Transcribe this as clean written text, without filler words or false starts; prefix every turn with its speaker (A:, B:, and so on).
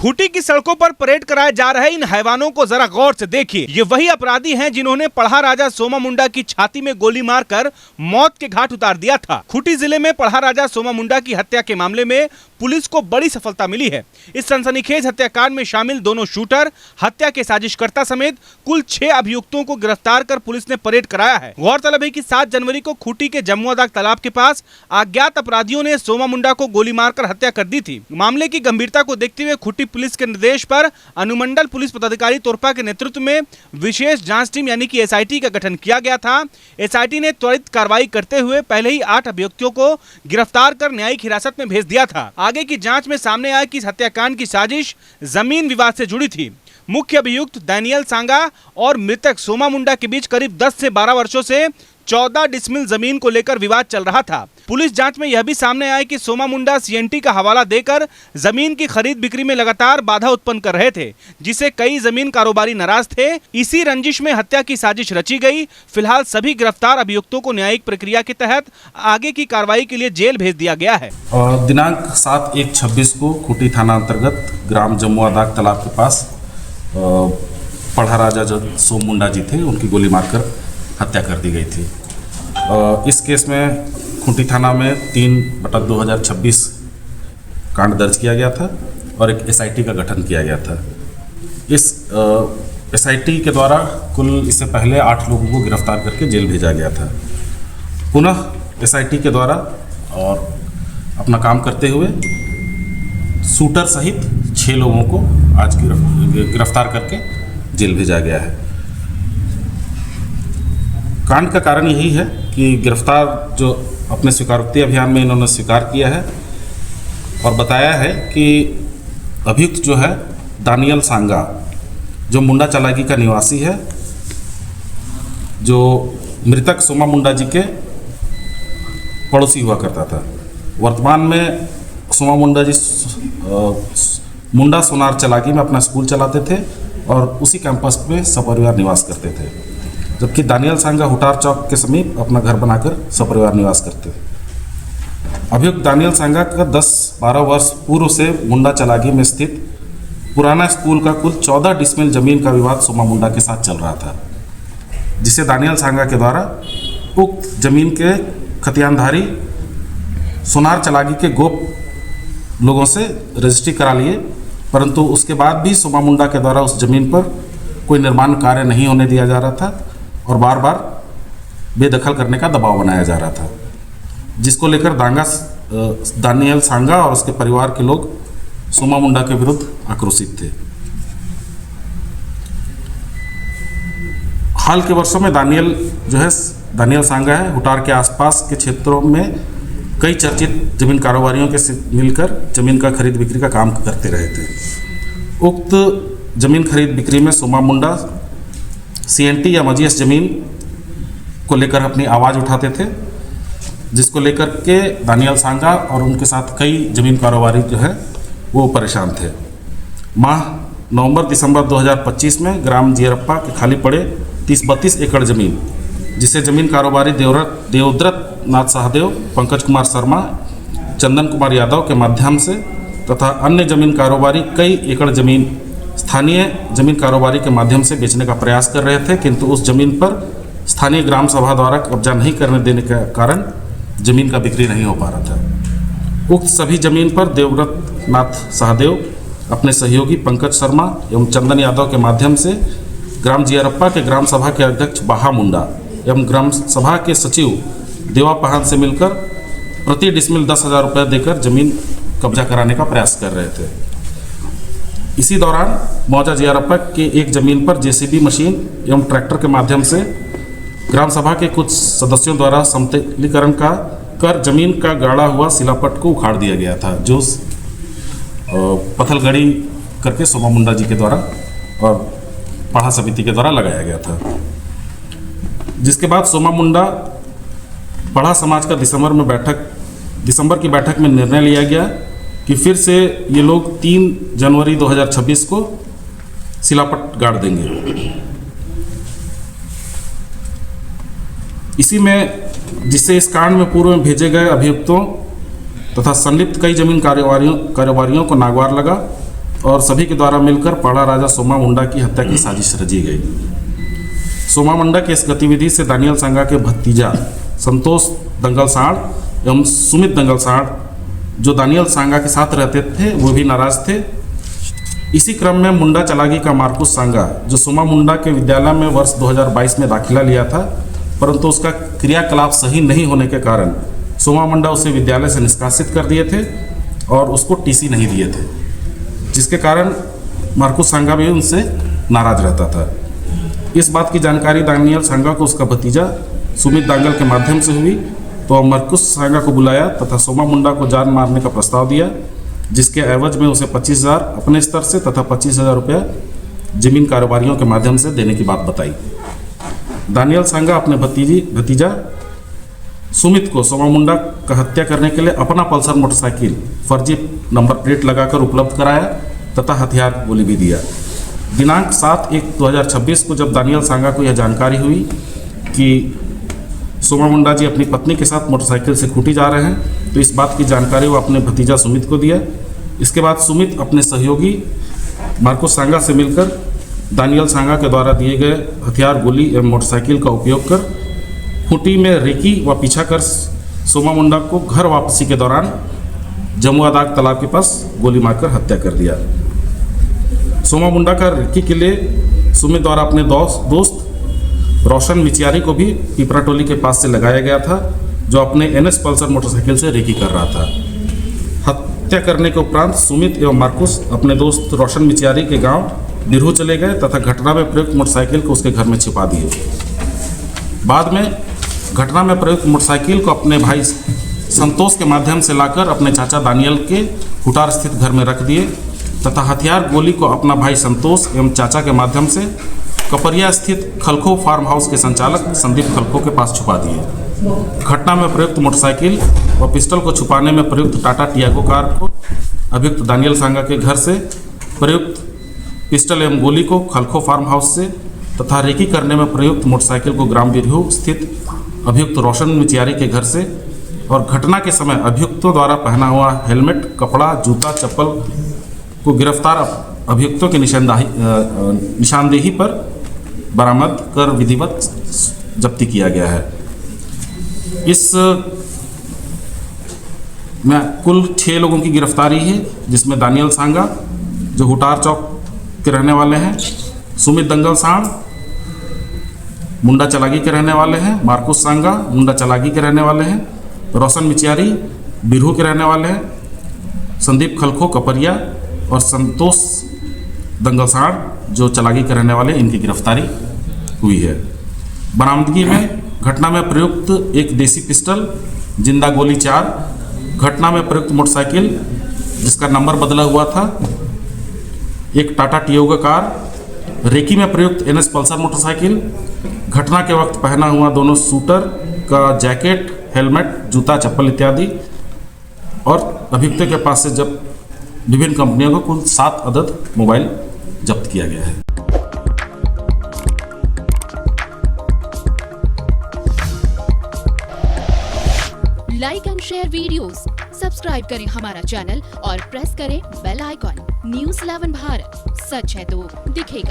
A: खूंटी की सड़कों पर परेड कराए जा रहे इन हैवानों को जरा गौर से देखिए। ये वही अपराधी हैं जिन्होंने पढ़ा राजा सोमा मुंडा की छाती में गोली मारकर मौत के घाट उतार दिया था। खूंटी जिले में पढ़ा राजा सोमा मुंडा की हत्या के मामले में पुलिस को बड़ी सफलता मिली है। इस सनसनीखेज हत्याकांड में शामिल दोनों शूटर, हत्या के साजिशकर्ता समेत कुल 6 अभियुक्तों को गिरफ्तार कर पुलिस ने परेड कराया है। गौरतलब है कि 7 जनवरी को खूंटी के जमुआदाग तालाब के पास अज्ञात अपराधियों ने सोमा मुंडा को गोली मारकर हत्या कर दी थी। मामले की गंभीरता को देखते हुए खूंटी पुलिस के निर्देश पर अनुमंडल पुलिस पदाधिकारी तोरपा के नेतृत्व में विशेष जांच टीम यानी कि एसआईटी का गठन किया गया था। एसआईटी ने त्वरित कार्रवाई करते हुए पहले ही 8 अभियुक्तों को गिरफ्तार कर न्यायिक हिरासत में भेज दिया था। आगे की जांच में सामने आया कि इस हत्याकांड की साजिश जमीन विवाद से जुड़ी थी। मुख्य अभियुक्त दानियल सांगा और मृतक सोमा मुंडा के बीच करीब 10 से 12 वर्षों से 14 डिसमिल जमीन को लेकर विवाद चल रहा था। पुलिस जांच में यह भी सामने आया कि सोमा मुंडा सीएनटी का हवाला देकर जमीन की खरीद बिक्री में लगातार बाधा उत्पन्न कर रहे थे, जिससे कई जमीन कारोबारी नाराज थे। इसी रंजिश में हत्या की साजिश रची गई। फिलहाल सभी गिरफ्तार अभियुक्तों को न्यायिक प्रक्रिया के तहत आगे की कार्रवाई के लिए जेल भेज दिया गया है।
B: दिनांक 7/1/26 को खूंटी थाना अंतर्गत ग्राम जमुआदाग तालाब के पास पढ़ा राजा सोम मुंडा जी थे, उनकी गोली मारकर हत्या कर दी गई थी। इस केस में खूंटी थाना में 3/2026 कांड दर्ज किया गया था और एक एसआईटी का गठन किया गया था। इस एसआईटी के द्वारा कुल इससे पहले 8 लोगों को गिरफ्तार करके जेल भेजा गया था। पुनः एसआईटी के द्वारा और अपना काम करते हुए शूटर सहित 6 लोगों को आज गिरफ्तार करके जेल भेजा गया है। कांड का कारण यही है कि गिरफ्तार जो अपने स्वीकारोक्ति अभियान में इन्होंने स्वीकार किया है और बताया है कि अभियुक्त जो है दानियल सांगा, जो मुंडा चलागी का निवासी है, जो मृतक सोमा मुंडा जी के पड़ोसी हुआ करता था। वर्तमान में सोमा मुंडा जी मुंडा सोनार चलागी में अपना स्कूल चलाते थे और उसी कैंपस में सपरिवार निवास करते थे, जबकि दानियल सांगा हुटार चौक के समीप अपना घर बनाकर सपरिवार निवास करते थे। अभियुक्त दानियल सांगा का 10-12 वर्ष पूर्व से मुंडा चलागी में स्थित पुराना स्कूल का कुल 14 डिसमिल जमीन का विवाद सोमा मुंडा के साथ चल रहा था, जिसे दानियल सांगा के द्वारा उक्त जमीन के खतियानधारी सोनार चलागी के गोप लोगों से रजिस्ट्री करा लिए, परंतु उसके बाद भी सोमा मुंडा के द्वारा उस जमीन पर कोई निर्माण कार्य नहीं होने दिया जा रहा था और बार बार बेदखल करने का दबाव बनाया जा रहा था, जिसको लेकर दानियल सांगा और उसके परिवार के लोग सोमा मुंडा के विरुद्ध आक्रोशित थे। हाल के वर्षों में दानियल सांगा है हुटार के आसपास के क्षेत्रों में कई चर्चित जमीन कारोबारियों के मिलकर जमीन का खरीद बिक्री का काम करते रहे थे। उक्त जमीन खरीद बिक्री में सोमा मुंडा सीएनटी या मजीएस जमीन को लेकर अपनी आवाज़ उठाते थे, जिसको लेकर के दानियल सांगा और उनके साथ कई जमीन कारोबारी जो है वो परेशान थे। माह नवंबर-दिसंबर 2025 में ग्राम जियरप्पा के खाली पड़े 30-32 एकड़ जमीन, जिसे जमीन कारोबारी देवव्रत नाथ सहदेव, पंकज कुमार शर्मा, चंदन कुमार यादव के माध्यम से तथा अन्य जमीन कारोबारी कई एकड़ जमीन स्थानीय जमीन कारोबारी के माध्यम से बेचने का प्रयास कर रहे थे, किंतु उस जमीन पर स्थानीय ग्राम सभा द्वारा कब्जा नहीं करने देने के कारण जमीन का बिक्री नहीं हो पा रहा था। उक्त सभी जमीन पर देवव्रत नाथ सहदेव अपने सहयोगी पंकज शर्मा एवं चंदन यादव के माध्यम से ग्राम जियरप्पा के ग्राम सभा के अध्यक्ष बाहा मुंडा एवं ग्राम सभा के सचिव देवा पहान से मिलकर प्रति डिसमिल 10,000 रुपये देकर जमीन कब्जा कराने का प्रयास कर रहे थे। इसी दौरान मौजा जियरप्पा के एक जमीन पर जेसीबी मशीन एवं ट्रैक्टर के माध्यम से ग्राम सभा के कुछ सदस्यों द्वारा समतलीकरण का कर जमीन का गाड़ा हुआ शिलापट को उखाड़ दिया गया था, जो पत्थलगड़ी करके सोमा मुंडा जी के द्वारा और पढ़ा समिति के द्वारा लगाया गया था। जिसके बाद सोमा मुंडा पढ़ा समाज का दिसंबर की बैठक में निर्णय लिया गया कि फिर से ये लोग 3 जनवरी 2026 को शिलापट गाड़ देंगे। इसी में जिससे इस कांड में पूर्व में भेजे गए अभियुक्तों तथा संलिप्त कई जमीन कारोबारियों को नागवार लगा और सभी के द्वारा मिलकर पड़ा राजा सोमा मुंडा की हत्या की साजिश रची गई। सोमा मुंडा की इस गतिविधि से दानियल सांगा के भतीजा संतोष दंगलसाड़ एवं सुमित दंगलसाड़ जो दानियल सांगा के साथ रहते थे वो भी नाराज थे। इसी क्रम में मुंडा चलागी का मार्कुस सांगा जो सोमा मुंडा के विद्यालय में वर्ष 2022 में दाखिला लिया था, परंतु उसका क्रियाकलाप सही नहीं होने के कारण सोमा मुंडा उसे विद्यालय से निष्कासित कर दिए थे और उसको टीसी नहीं दिए थे, जिसके कारण मार्कुस सांगा भी उनसे नाराज रहता था। इस बात की जानकारी दानियल सांगा को उसका भतीजा सुमित दांगल के माध्यम से हुई, तो मार्कुस सांगा को बुलाया तथा सोमा मुंडा को जान मारने का प्रस्ताव दिया, जिसके एवज में उसे 25,000 अपने स्तर से तथा 25,000 रुपया जमीन कारोबारियों के माध्यम से देने की बात बताई। दानियल सांगा अपने भतीजा सुमित को सोमा मुंडा का हत्या करने के लिए अपना पल्सर मोटरसाइकिल फर्जी नंबर प्लेट लगाकर उपलब्ध कराया तथा हथियार गोली भी दिया। दिनांक 7/1/2026 को जब दानियल सांगा को यह जानकारी हुई कि सोमा मुंडा जी अपनी पत्नी के साथ मोटरसाइकिल से खूंटी जा रहे हैं, तो इस बात की जानकारी वो अपने भतीजा सुमित को दिया। इसके बाद सुमित अपने सहयोगी मार्कुस सांगा से मिलकर दानियल सांगा के द्वारा दिए गए हथियार गोली एवं मोटरसाइकिल का उपयोग कर खूंटी में रेकी व पीछा कर सोमा मुंडा को घर वापसी के दौरान जमुआ दाग तालाब के पास गोली मारकर हत्या कर दिया। सोमा मुंडा का रेकी के लिए सुमित द्वारा अपने दोस्त रोशन मिचियारी को भी पिपरा टोली के पास से लगाया गया था, जो अपने NS पल्सर मोटरसाइकिल से रेकी कर रहा था। हत्या करने के उपरांत सुमित एवं मार्कुस अपने दोस्त रोशन मिचियारी के गांव बिरहू चले गए तथा घटना में प्रयुक्त मोटरसाइकिल को उसके घर में छिपा दिए। बाद में घटना में प्रयुक्त मोटरसाइकिल को अपने भाई संतोष के माध्यम से लाकर अपने चाचा दानियल के हुटार स्थित घर में रख दिए तथा हथियार गोली को अपना भाई संतोष एवं चाचा के माध्यम से कपरिया स्थित खलखो फार्म हाउस के संचालक संदीप खलखो के पास छुपा दिए। घटना में प्रयुक्त मोटरसाइकिल व पिस्टल को छुपाने में प्रयुक्त टाटा टियागो कार को अभियुक्त दानियल सांगा के घर से, प्रयुक्त पिस्टल एवं गोली को खलखो फार्म हाउस से तथा रेकी करने में प्रयुक्त मोटरसाइकिल को ग्राम बिरहू स्थित अभियुक्त रोशन मिचियारी के घर से, और घटना के समय अभियुक्तों द्वारा पहना हुआ हेलमेट, कपड़ा, जूता, चप्पल को गिरफ्तार अभियुक्तों की निशानदेही पर बरामद कर विधिवत जब्ती किया गया है। इस में कुल 6 लोगों की गिरफ्तारी है, जिसमें दानियल सांगा जो हुटार चौक के रहने वाले हैं, सुमित दंगलसाड़ मुंडा चलागी के रहने वाले हैं, मार्कुस सांगा मुंडा चलागी के रहने वाले हैं, रोशन मिचियारी बिरहू के रहने वाले हैं, संदीप खलखो कपरिया और संतोष दंगलसाड़ जो चलागी के रहने वाले, इनकी गिरफ्तारी हुई है। बरामदगी में घटना में प्रयुक्त एक देसी पिस्टल, जिंदा गोली 4, घटना में प्रयुक्त मोटरसाइकिल जिसका नंबर बदला हुआ था, एक टाटा टियागो कार, रेकी में प्रयुक्त NS पल्सर मोटरसाइकिल, घटना के वक्त पहना हुआ दोनों शूटर का जैकेट, हेलमेट, जूता, चप्पल इत्यादि, और अभियुक्त के पास से जब विभिन्न कंपनियों को कुल 7 अदद मोबाइल जब्त किया गया है।
C: Like and share videos, subscribe करें हमारा चैनल और प्रेस करें बेल आइकॉन। News 11 भारत, सच है तो दिखेगा।